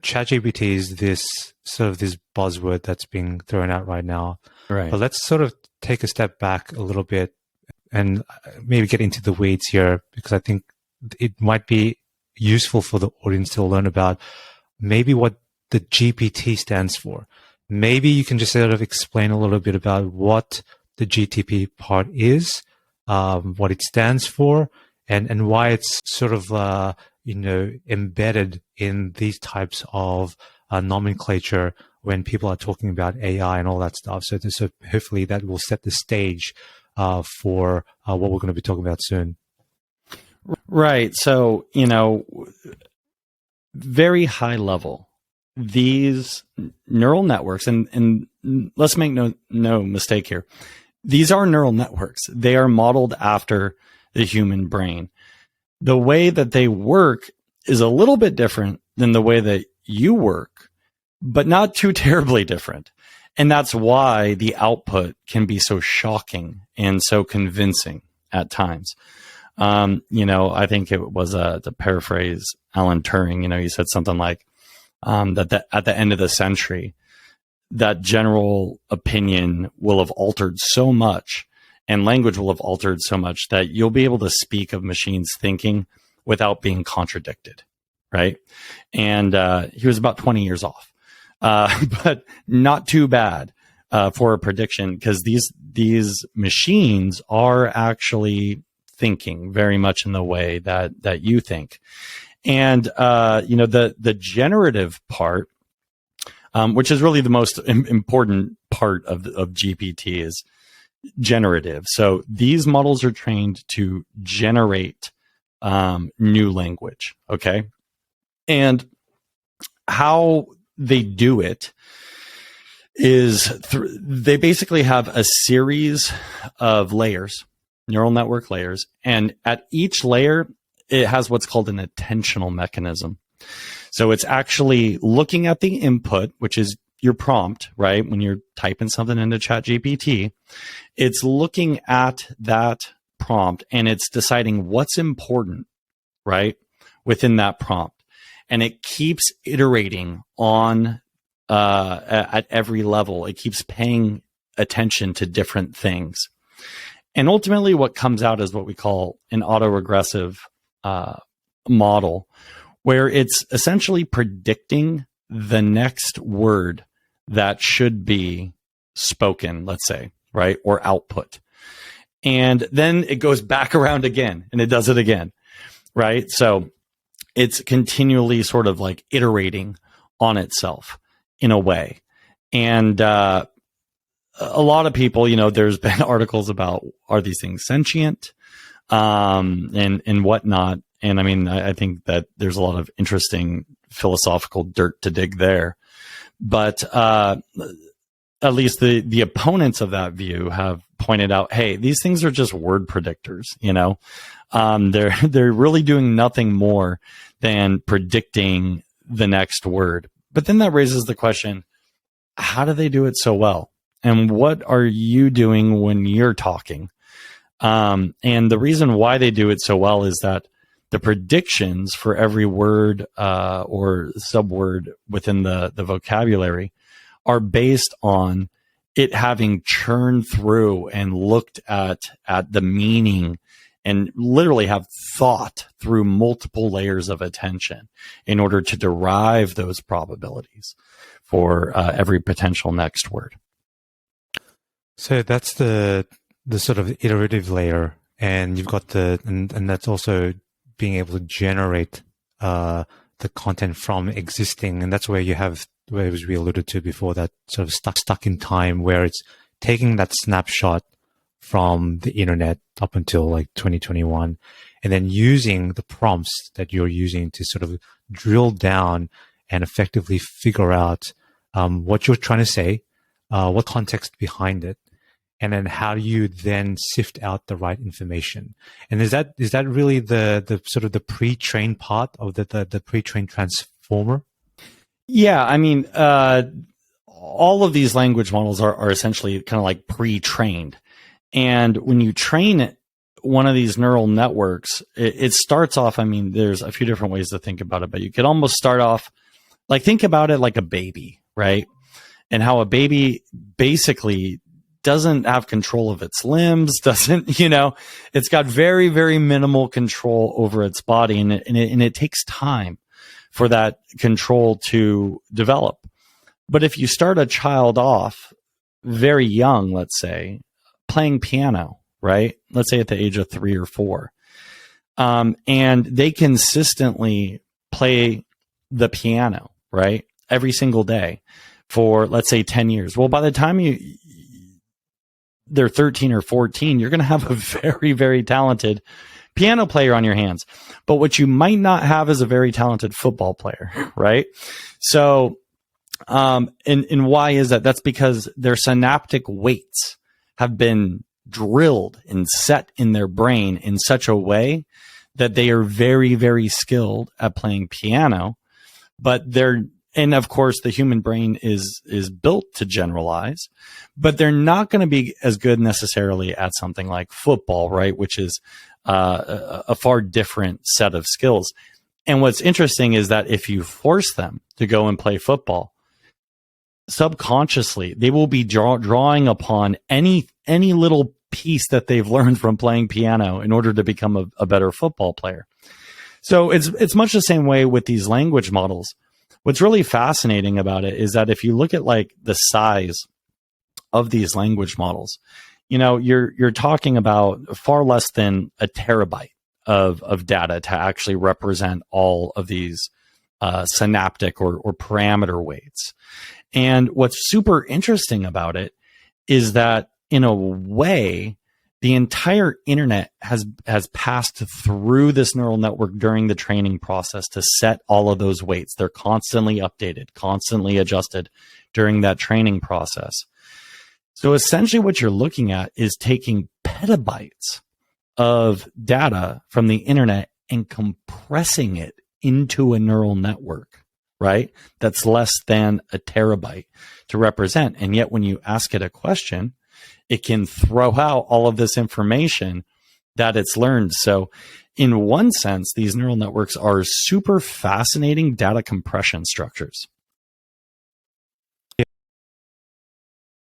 ChatGPT is this sort of this buzzword that's being thrown out right now. Right. But let's sort of take a step back a little bit and maybe get into the weeds here, because I think it might be useful for the audience to learn about maybe what the GPT stands for. Maybe you can just sort of explain a little bit about what the GTP part is, what it stands for, and why it's sort of embedded in these types of nomenclature when people are talking about AI and all that stuff. So hopefully that will set the stage for what we're going to be talking about soon. Right. So, very high level, these neural networks, and let's make no mistake here. These are neural networks. They are modeled after the human brain. The way that they work is a little bit different than the way that you work, but not too terribly different. And that's why the output can be so shocking and so convincing at times. I think it was to paraphrase Alan Turing, he said something like that at the end of the century, that general opinion will have altered so much and language will have altered so much that you'll be able to speak of machines thinking without being contradicted, right? And he was about 20 years off, but not too bad for a prediction, because these machines are actually thinking very much in the way that you think. And the generative part, which is really the most important part of GPT, is generative. So these models are trained to generate new language. Okay. And how they do it is they basically have a series of layers, neural network layers. And at each layer, it has what's called an attentional mechanism. So it's actually looking at the input, which is your prompt, right? When you're typing something into ChatGPT, it's looking at that prompt and it's deciding what's important, right, within that prompt. And it keeps iterating on at every level. It keeps paying attention to different things. And ultimately what comes out is what we call an autoregressive model, where it's essentially predicting the next word that should be spoken, let's say, right? Or output. And then it goes back around again and it does it again, right? So it's continually sort of like iterating on itself in a way. And a lot of people, there's been articles about, are these things sentient and whatnot. And I mean, I think that there's a lot of interesting philosophical dirt to dig there. But at least the opponents of that view have pointed out, hey, these things are just word predictors, they're really doing nothing more than predicting the next word. But then that raises the question, how do they do it so well? And what are you doing when you're talking? And the reason why they do it so well is that the predictions for every word or subword within the vocabulary are based on it having churned through and looked at the meaning and literally have thought through multiple layers of attention in order to derive those probabilities for every potential next word. So that's the sort of iterative layer, and you've got and that's also being able to generate the content from existing, and that's where you have, as we alluded to before, that sort of stuck in time, where it's taking that snapshot from the internet up until like 2021, and then using the prompts that you're using to sort of drill down and effectively figure out what you're trying to say, what context behind it, and then how do you then sift out the right information. And is that really the sort of the pre-trained part of the pre-trained transformer? Yeah, I mean, all of these language models are essentially kind of like pre-trained. And when you train one of these neural networks, it starts off, I mean, there's a few different ways to think about it, but you could almost start off Like, think about it like a baby, right? And how a baby basically doesn't have control of its limbs, doesn't, it's got very, very minimal control over its body. And it takes time for that control to develop. But if you start a child off very young, let's say, playing piano, right? Let's say at the age of 3 or 4, and they consistently play the piano, right? Every single day for, let's say, 10 years. Well, by the time they're 13 or 14, you're going to have a very, very talented piano player on your hands. But what you might not have is a very talented football player, right? So, and why is that? That's because their synaptic weights have been drilled and set in their brain in such a way that they are very, very skilled at playing piano. But and of course, the human brain is built to generalize, but they're not going to be as good necessarily at something like football, right? Which is a far different set of skills. And what's interesting is that if you force them to go and play football, subconsciously, they will be drawing upon any little piece that they've learned from playing piano in order to become a better football player. So it's much the same way with these language models. What's really fascinating about it is that if you look at like the size of these language models, you're talking about far less than a terabyte of data to actually represent all of these synaptic or parameter weights. And what's super interesting about it is that in a way, the entire internet has passed through this neural network during the training process to set all of those weights. They're constantly updated, constantly adjusted during that training process. So essentially what you're looking at is taking petabytes of data from the internet and compressing it into a neural network, right? That's less than a terabyte to represent. And yet when you ask it a question, it can throw out all of this information that it's learned. So in one sense, these neural networks are super fascinating data compression structures.